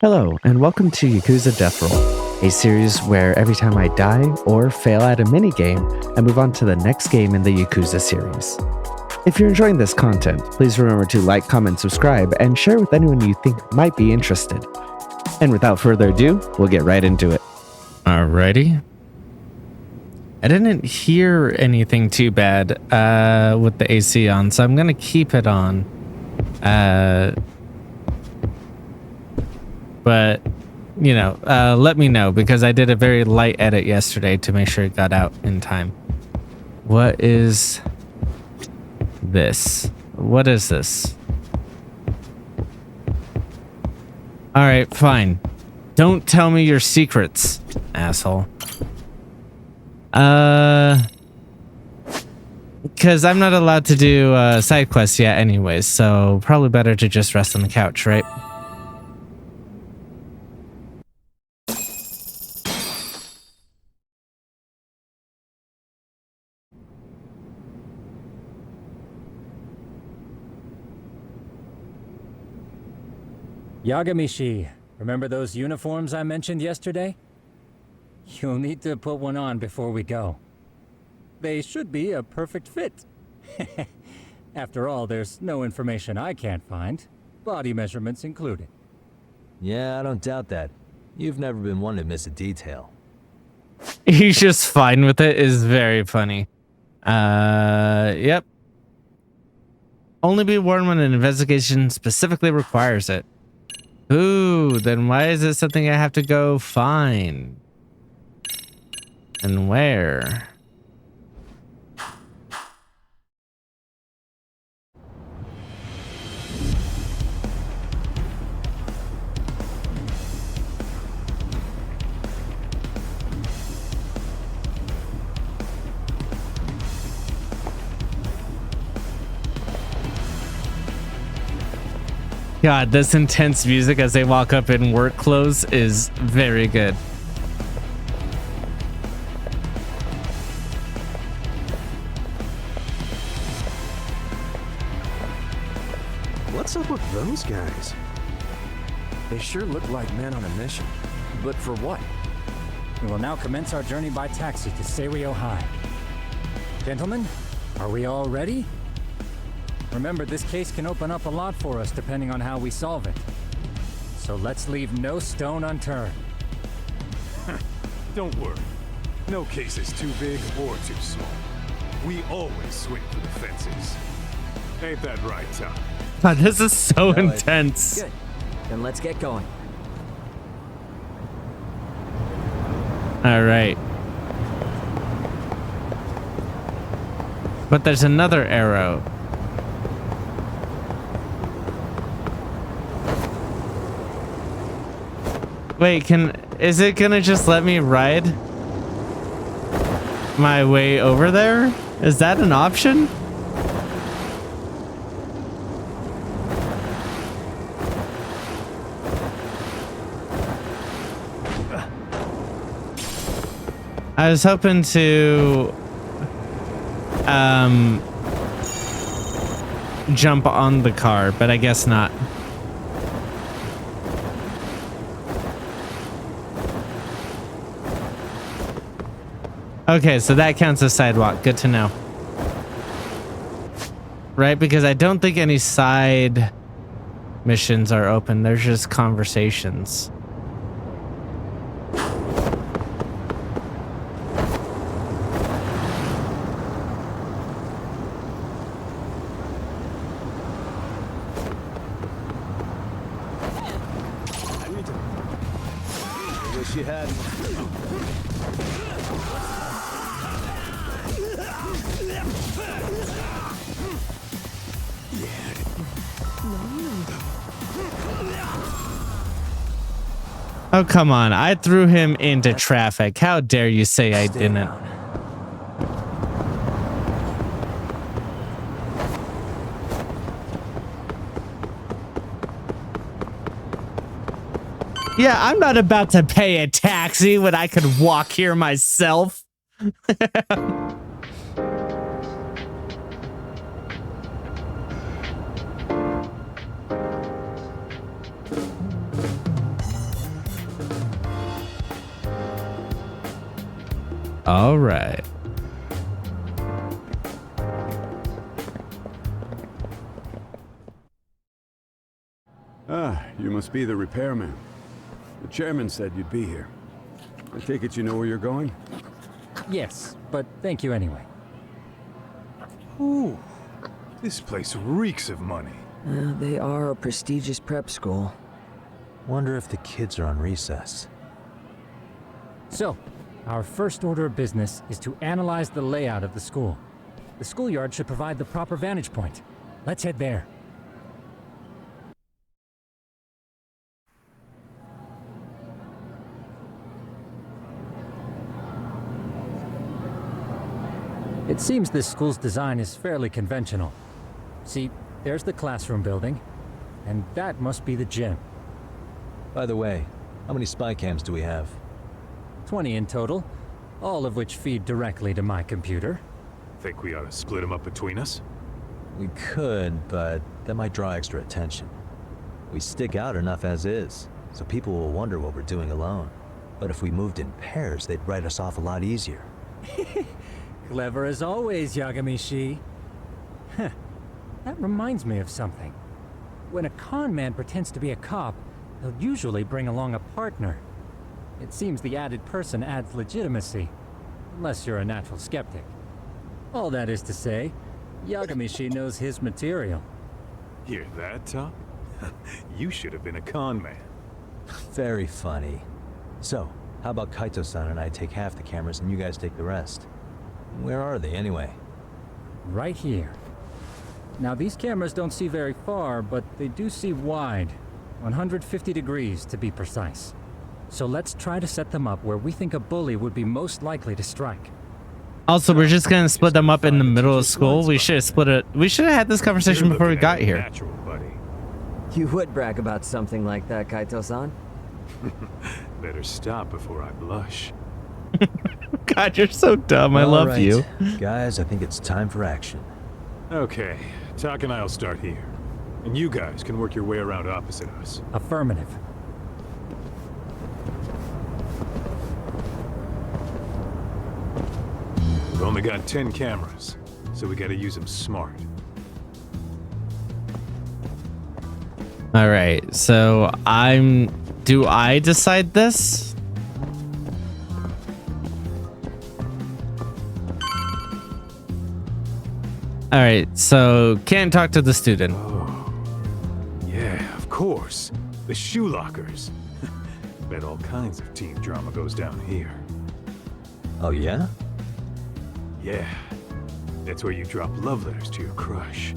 Hello, and welcome to Yakuza Death Roll, a series where every time I die or fail at a minigame, I move on to the next game in the Yakuza series. If you're enjoying this content, please remember to like, comment, subscribe, and share with anyone you think might be interested. And without further ado, we'll get right into it. Alrighty. I didn't hear anything too bad with the AC on, so I'm going to keep it on. But, you know, let me know, because I did a very light edit yesterday to make sure it got out in time. What is this? What is this? Alright, fine. Don't tell me your secrets, asshole. Because I'm not allowed to do side quests yet anyways, so probably better to just rest on the couch, right? Yagamishi, remember those uniforms I mentioned yesterday? You'll need to put one on before we go. They should be a perfect fit. After all, there's no information I can't find, body measurements included. Yeah, I don't doubt that. You've never been one to miss a detail. He's just fine with it is very funny. Yep. Only be worn when an investigation specifically requires it. Ooh, then why is it something I have to go find? And where? God, this intense music as they walk up in work clothes is very good. What's up with those guys? They sure look like men on a mission. But for what? We will now commence our journey by taxi to Seiryo High. Gentlemen, are we all ready? Remember, this case can open up a lot for us depending on how we solve it. So let's leave no stone unturned. Don't worry. No case is too big or too small. We always swing for the fences. Ain't that right, Tom? God, this is so intense. Good. Then let's get going. All right. But there's another arrow. Wait, is it gonna just let me ride my way over there? Is that an option? I was hoping to jump on the car, but I guess not. Okay, so that counts as sidewalk. Good to know. Right, because I don't think any side missions are open. There's just conversations. I wish you had. Oh, come on. I threw him into traffic. How dare you say I didn't? Yeah, I'm not about to pay a taxi when I could walk here myself. All right. Ah, you must be the repairman. The chairman said you'd be here. I take it you know where you're going? Yes, but thank you anyway. Ooh, this place reeks of money. They are a prestigious prep school. Wonder if the kids are on recess. So, our first order of business is to analyze the layout of the school. The schoolyard should provide the proper vantage point. Let's head there. It seems this school's design is fairly conventional. See, there's the classroom building, and that must be the gym. By the way, how many spy cams do we have? 20 in total, all of which feed directly to my computer. Think we ought to split them up between us? We could, but that might draw extra attention. We stick out enough as is, so people will wonder what we're doing alone. But if we moved in pairs, they'd write us off a lot easier. Clever as always, Yagami-shi. Huh. That reminds me of something. When a con man pretends to be a cop, they'll usually bring along a partner. It seems the added person adds legitimacy, unless you're a natural skeptic. All that is to say, Yagami-shi knows his material. Hear that, Tom? You should have been a con man. Very funny. So, how about Kaito-san and I take half the cameras and you guys take the rest? Where are they anyway? Right here. Now these cameras don't see very far, but they do see wide. 150 degrees to be precise. So let's try to set them up where we think a bully would be most likely to strike. Also, we're just gonna split them up in the middle of school. We should have split it. We should have had this conversation before we got here. Natural, buddy. You would brag about something like that, Kaito-san. Better stop before I blush. God, you're so dumb. I All love right. you. Guys, I think it's time for action. Okay, Tak and I'll start here. And you guys can work your way around opposite us. Affirmative. We've only got 10 cameras, so we gotta use them smart. All right, so do I decide this? All right, so can't talk to the student. Oh, yeah, of course. The shoe lockers. Bet all kinds of teen drama goes down here. Oh yeah? Yeah, that's where you drop love letters to your crush.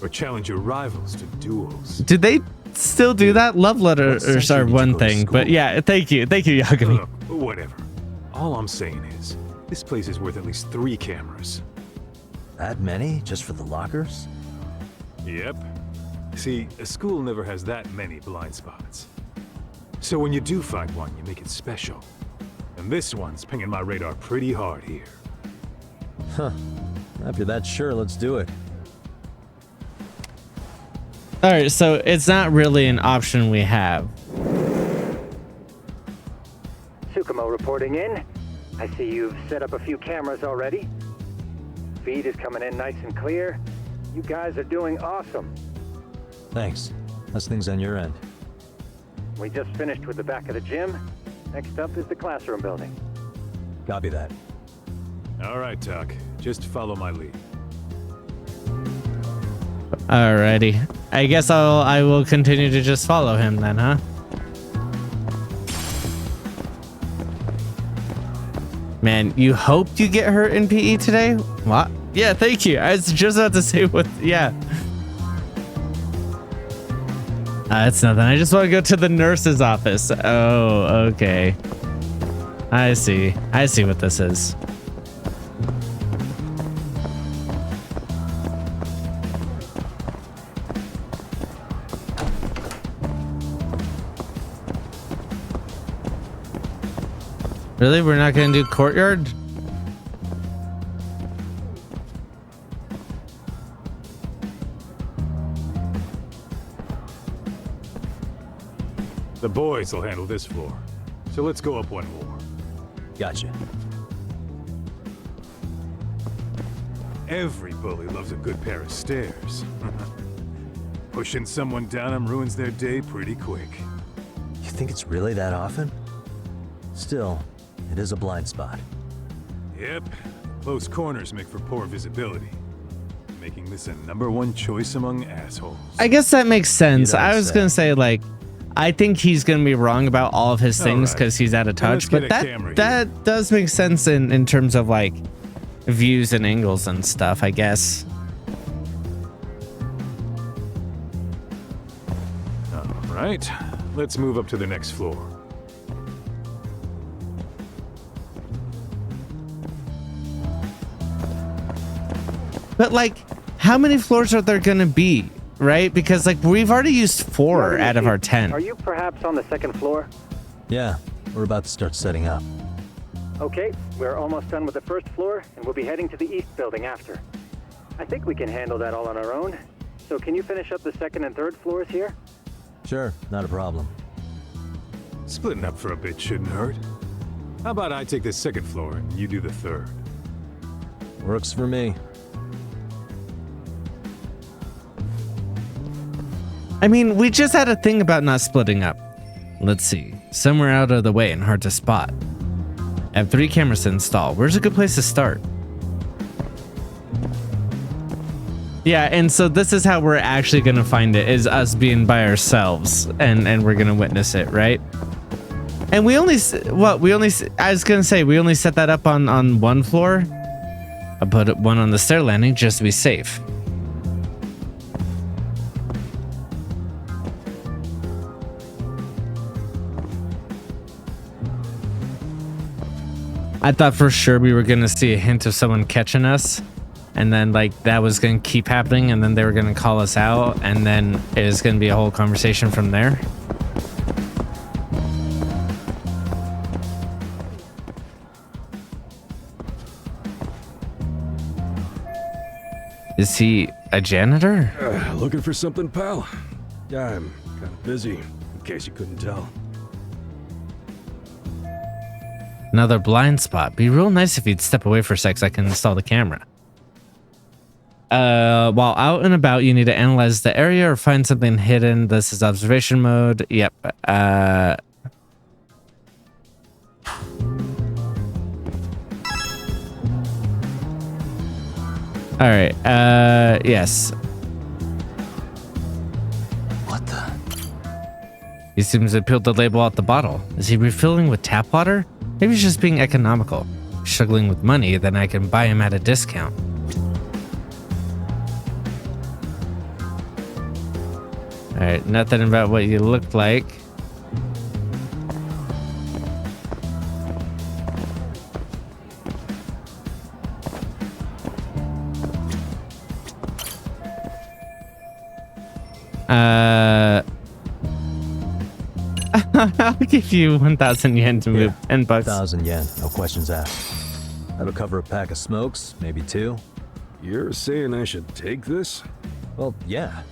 Or challenge your rivals to duels. Do they still do that? Love letters century are did you one go to thing, but school? yeah, thank you, Yagami. Look, whatever. All I'm saying is, this place is worth at least 3 cameras. That many? Just for the lockers? Yep. See, a school never has that many blind spots. So when you do find one, you make it special. And this one's pinging my radar pretty hard here. Huh. If you're that sure, let's do it. All right, so it's not really an option we have. Tsukumo reporting in. I see you've set up a few cameras already. Feed is coming in nice and clear. You guys are doing awesome. Thanks. How's things on your end? We just finished with the back of the gym. Next up is the classroom building. Copy that. All right, Tak. Just follow my lead. Alrighty, I guess I will continue to just follow him then, huh? Man, you hoped you get hurt in PE today? What? Yeah, thank you. I was just about to say what. Yeah. It's nothing. I just want to go to the nurse's office. Oh, okay. I see. I see what this is. Really? We're not going to do courtyard? The boys will handle this floor. So let's go up one more. Gotcha. Every bully loves a good pair of stairs. Pushing someone down them ruins their day pretty quick. You think it's really that often? Still, it is a blind spot. Yep, close corners make for poor visibility, making this a #1 choice among assholes. I guess that makes sense. You don't I was say. gonna say, like, I think he's gonna be wrong about all of his things Alright. because he's out of Then let's touch. get But a camera here. that does make sense in terms of like views and angles and stuff, I guess. All right, let's move up to the next floor. But like, how many floors are there gonna be, right? Because like we've already used 4 out of our 10. Are you perhaps on the second floor? Yeah, we're about to start setting up. Okay, we're almost done with the first floor, and we'll be heading to the east building after. I think we can handle that all on our own. So can you finish up the second and third floors here? Sure, not a problem. Splitting up for a bit shouldn't hurt. How about I take the second floor and you do the third? Works for me. I mean, we just had a thing about not splitting up. Let's see. Somewhere out of the way and hard to spot. I have 3 cameras to install. Where's a good place to start? Yeah, and so this is how we're actually gonna find it, is us being by ourselves, and we're gonna witness it, right? And we only, I was gonna say, we only set that up on 1 floor. I put one on the stair landing just to be safe. I thought for sure we were gonna see a hint of someone catching us, and then like that was gonna keep happening, and then they were gonna call us out, and then it was gonna be a whole conversation from there. Is he a janitor? Looking for something, pal? Yeah, I'm kind of busy, in case you couldn't tell. Another blind spot. Be real nice if you'd step away for a sec so I can install the camera. While out and about, you need to analyze the area or find something hidden. This is observation mode. Yep. All right. Yes. What the? He seems to have peeled the label off the bottle. Is he refilling with tap water? Maybe he's just being economical. Struggling with money, then I can buy him at a discount. Alright, nothing about what you look like. I'll give you 1,000 yen to move 10 bucks. 1,000 yen, no questions asked. That'll cover a pack of smokes, maybe 2. You're saying I should take this? Well, yeah.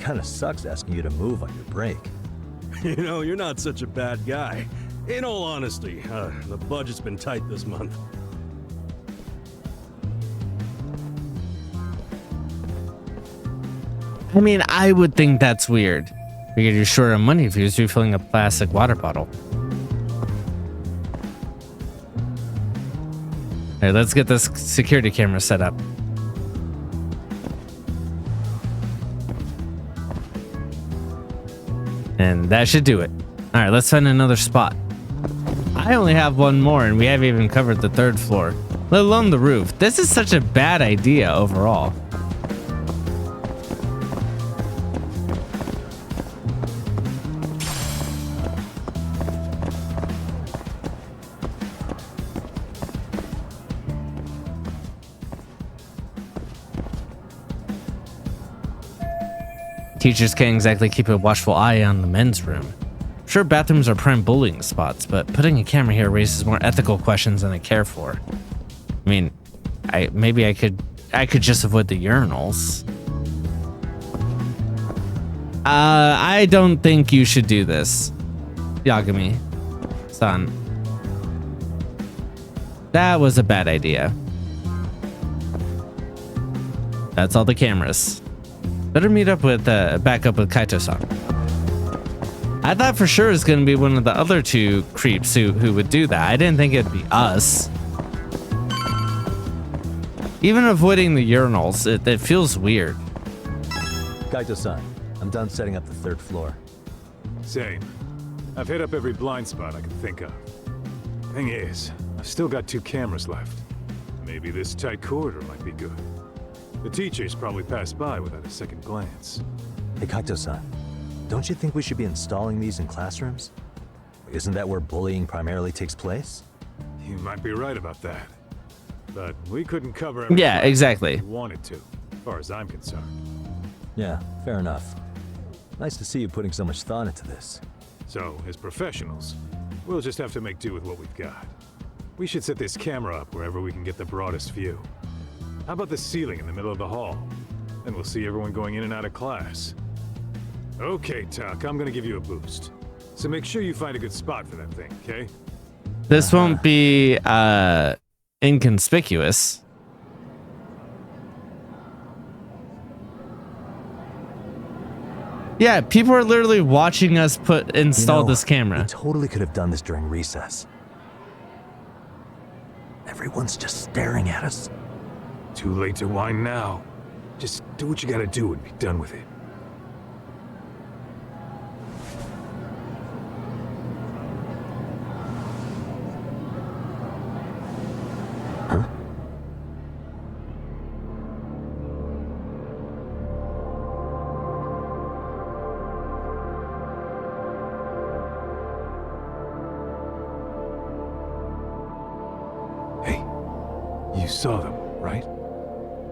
Kinda sucks asking you to move on your break. You know, you're not such a bad guy. In all honesty, the budget's been tight this month. I mean, I would think that's weird. Because you're short on money if you're refilling a plastic water bottle. Alright, let's get this security camera set up. And that should do it. Alright, let's find another spot. I only have 1 more and we haven't even covered the 3rd floor, let alone the roof. This is such a bad idea overall. Teachers can't exactly keep a watchful eye on the men's room. Sure, bathrooms are prime bullying spots, but putting a camera here raises more ethical questions than I care for. I mean, maybe I could just avoid the urinals. I don't think you should do this, Yagami-san. That was a bad idea. That's all the cameras. Better meet up with, back up with Kaito-san. I thought for sure it was going to be one of the other two creeps who would do that. I didn't think it'd be us. Even avoiding the urinals, it feels weird. Kaito-san, I'm done setting up the 3rd floor. Same. I've hit up every blind spot I can think of. Thing is, I've still got 2 cameras left. Maybe this tight corridor might be good. The teachers probably passed by without a second glance. Hey, Kaito-san, don't you think we should be installing these in classrooms? Isn't that where bullying primarily takes place? You might be right about that. But we couldn't cover everything. Yeah, exactly. We wanted to, as far as I'm concerned. Yeah, fair enough. Nice to see you putting so much thought into this. So, as professionals, we'll just have to make do with what we've got. We should set this camera up wherever we can get the broadest view. How about the ceiling in the middle of the hall? Then we'll see everyone going in and out of class. Okay, Tuck, I'm gonna give you a boost. So make sure you find a good spot for that thing, okay? This won't be inconspicuous. Yeah, people are literally watching us install this camera. We totally could have done this during recess. Everyone's just staring at us. Too late to whine now. Just do what you gotta do and be done with it. You saw them, right?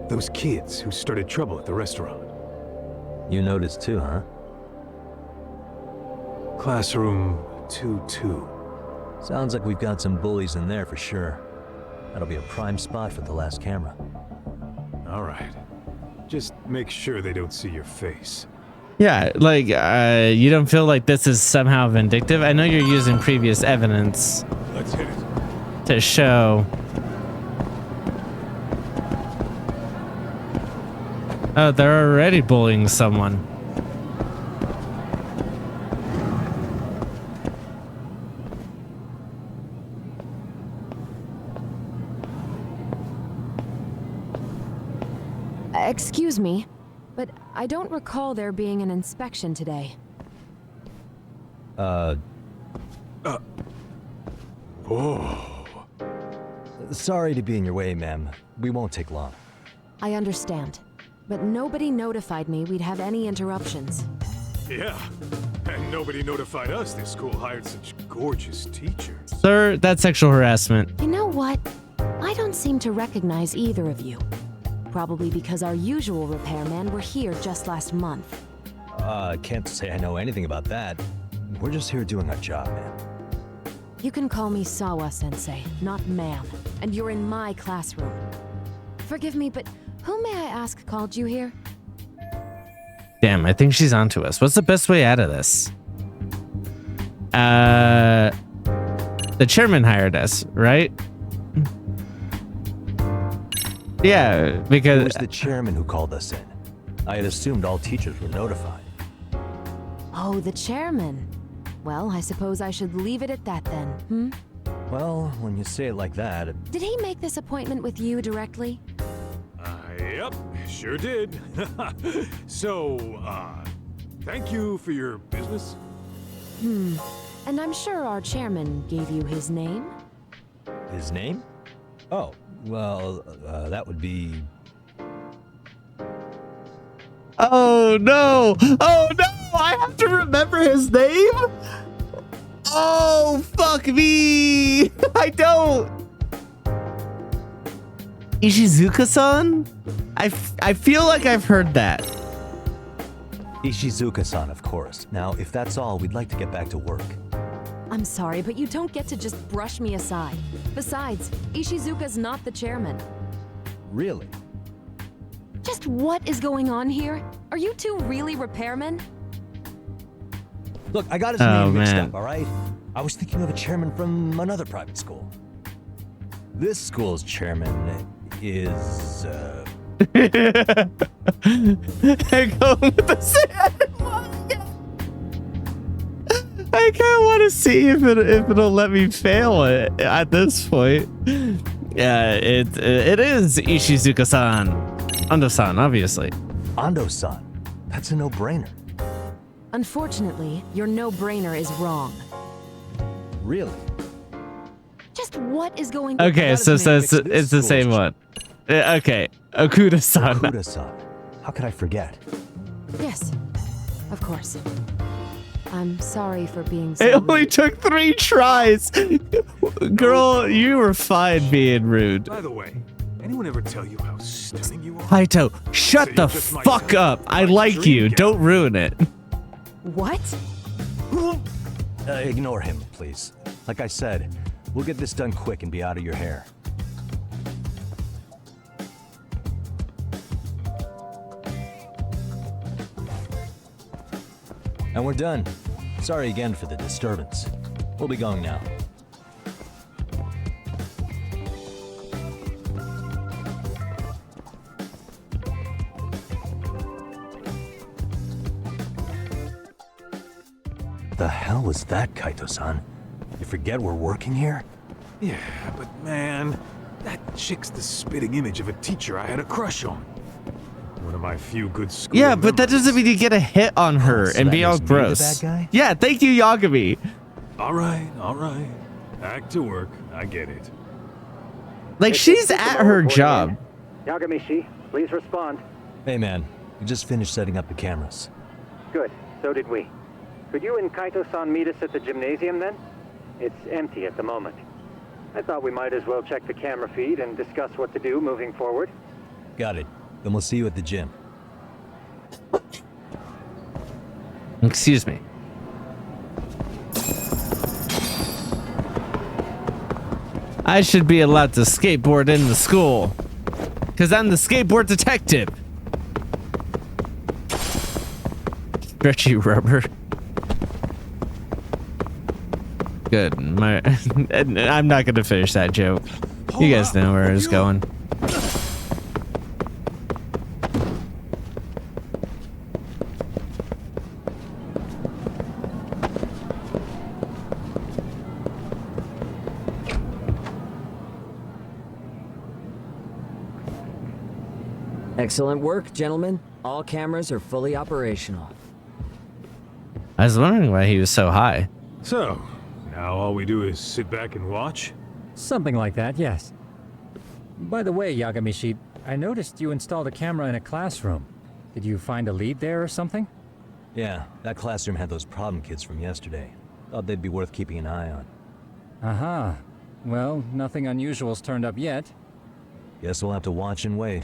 Those kids who started trouble at the restaurant. You noticed too, huh? Classroom 2-2. Sounds like we've got some bullies in there for sure. That'll be a prime spot for the last camera. All right. Just make sure they don't see your face. Yeah, like, you don't feel like this is somehow vindictive? I know you're using previous evidence Let's hit it. to show. Oh, they're already bullying someone. Excuse me, but I don't recall there being an inspection today. Whoa. Sorry to be in your way, ma'am. We won't take long. I understand, but nobody notified me we'd have any interruptions. Yeah, and nobody notified us this school hired such gorgeous teachers. Sir, that's sexual harassment. You know what? I don't seem to recognize either of you. Probably because our usual repairmen were here just last month. Can't say I know anything about that. We're just here doing our job, man. You can call me Sawa-sensei, not ma'am, and you're in my classroom. Forgive me, but who may I ask called you here? Damn, I think she's onto us. What's the best way out of this? The chairman hired us, right? Yeah, because... It was the chairman who called us in. I had assumed all teachers were notified. Oh, the chairman. Well, I suppose I should leave it at that then, hmm? Well, when you say it like that... Did he make this appointment with you directly? Yep, sure did. So, thank you for your business. And I'm sure our chairman gave you his name? His name? Oh, well, that would be... Oh no! Oh no! I have to remember his name? Oh, fuck me! I don't! Ishizuka-san? I feel like I've heard that. Ishizuka-san, of course. Now, if that's all, we'd like to get back to work. I'm sorry, but you don't get to just brush me aside. Besides, Ishizuka's not the chairman. Really? Just what is going on here? Are you two really repairmen? Look, I got his name mixed up, all right? I was thinking of a chairman from another private school. This school's chairman is, Go with the sand. I kind of want to see if it'll let me fail it at this point. Yeah, it is Ishizuka-san. Ando-san, obviously. Ando-san. That's a no-brainer. Unfortunately, your no-brainer is wrong. Really? Just what is going on? Okay, so it's the same one. Okay, Okuda-san. Okuda-san. How could I forget? Yes, of course. I'm sorry for being so It only rude. took 3 tries. Girl, you were fine being rude. By the way, anyone ever tell you how stunning you are? Kaito, shut the fuck up. I like you. Don't ruin it. What? Ignore him, please. Like I said, we'll get this done quick and be out of your hair. And we're done. Sorry again for the disturbance. We'll be going now. The hell was that, Kaito-san? You forget we're working here? Yeah, but man, that chick's the spitting image of a teacher I had a crush on. One of my few good school Yeah, but that memories. doesn't mean you get a hit on her so and that be all makes me the gross. bad guy? Yeah, thank you, Yagami. All right. Back to work. I get it. Like, she's at her job. Yagami-shi, please respond. Hey man, we just finished setting up the cameras. Good, so did we. Could you and Kaito-san meet us at the gymnasium then? It's empty at the moment. I thought we might as well check the camera feed and discuss what to do moving forward. Got it. Then we'll see you at the gym. Excuse me. I should be allowed to skateboard in the school. Because I'm the skateboard detective. Stretchy rubber. Good. I'm not going to finish that joke. You guys know where it's going. Excellent work, gentlemen. All cameras are fully operational. I was wondering why he was so high. So, now all we do is sit back and watch? Something like that, yes. By the way, Yagami-shi, I noticed you installed a camera in a classroom. Did you find a lead there or something? Yeah, that classroom had those problem kids from yesterday. Thought they'd be worth keeping an eye on. Aha. Well, nothing unusual's turned up yet. Guess we'll have to watch and wait.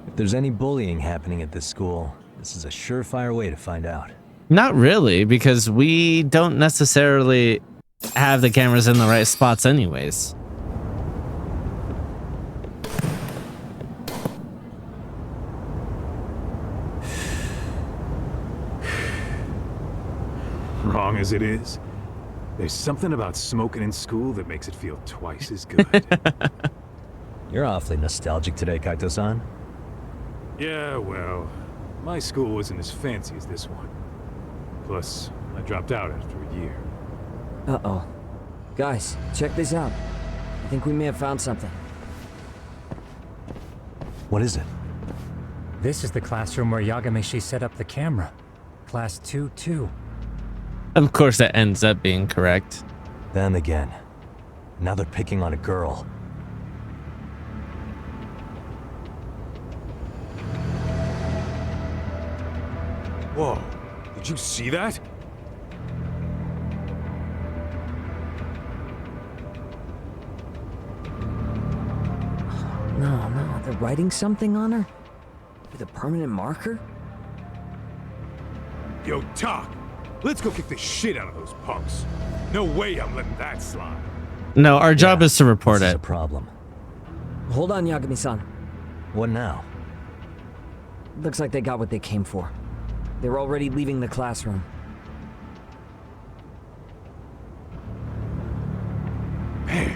If there's any bullying happening at this school, this is a surefire way to find out. Not really, because we don't necessarily have the cameras in the right spots anyways. Wrong as it is, there's something about smoking in school that makes it feel twice as good. You're awfully nostalgic today, Kaito-san. Yeah, well, my school wasn't as fancy as this one. Plus, I dropped out after a year. Uh-oh. Guys, check this out. I think we may have found something. What is it? This is the classroom where Yagami-shi set up the camera. Class 2-2. Of course, that ends up being correct. Them again. Now they're picking on a girl. Whoa, did you see that? No, they're writing something on her? With a permanent marker? Yo, Talk, let's go kick the shit out of those punks. No way I'm letting that slide. No, our job is to report This is it. a problem. Hold on, Yagami-san. What now? Looks like they got what they came for. They're already leaving the classroom. Man,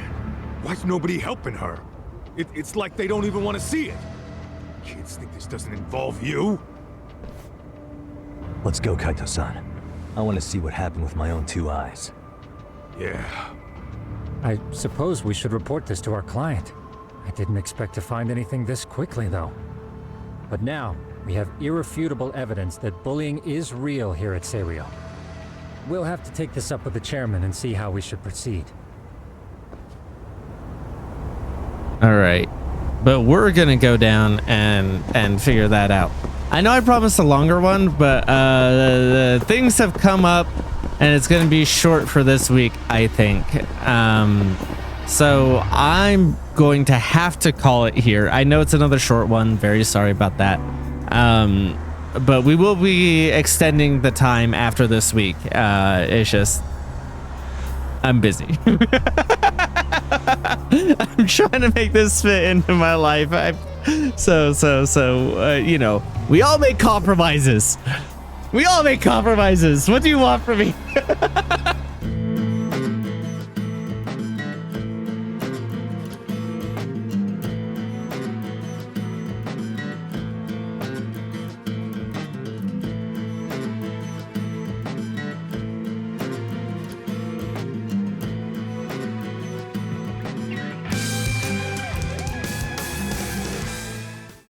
why is nobody helping her? It's like they don't even want to see it. Kids think this doesn't involve you? Let's go, Kaito-san. I want to see what happened with my own 2 eyes. Yeah. I suppose we should report this to our client. I didn't expect to find anything this quickly, though. But now, we have irrefutable evidence that bullying is real here at Serio. We'll have to take this up with the chairman and see how we should proceed. All right, but we're gonna go down and figure that out. I know I promised a longer one, but the things have come up, and it's gonna be short for this week, I think. So I'm going to have to call it here. I know it's another short one. Very sorry about that. But we will be extending the time after this week. It's just I'm busy. I'm trying to make this fit into my life. You know, we all make compromises. We all make compromises. What do you want from me?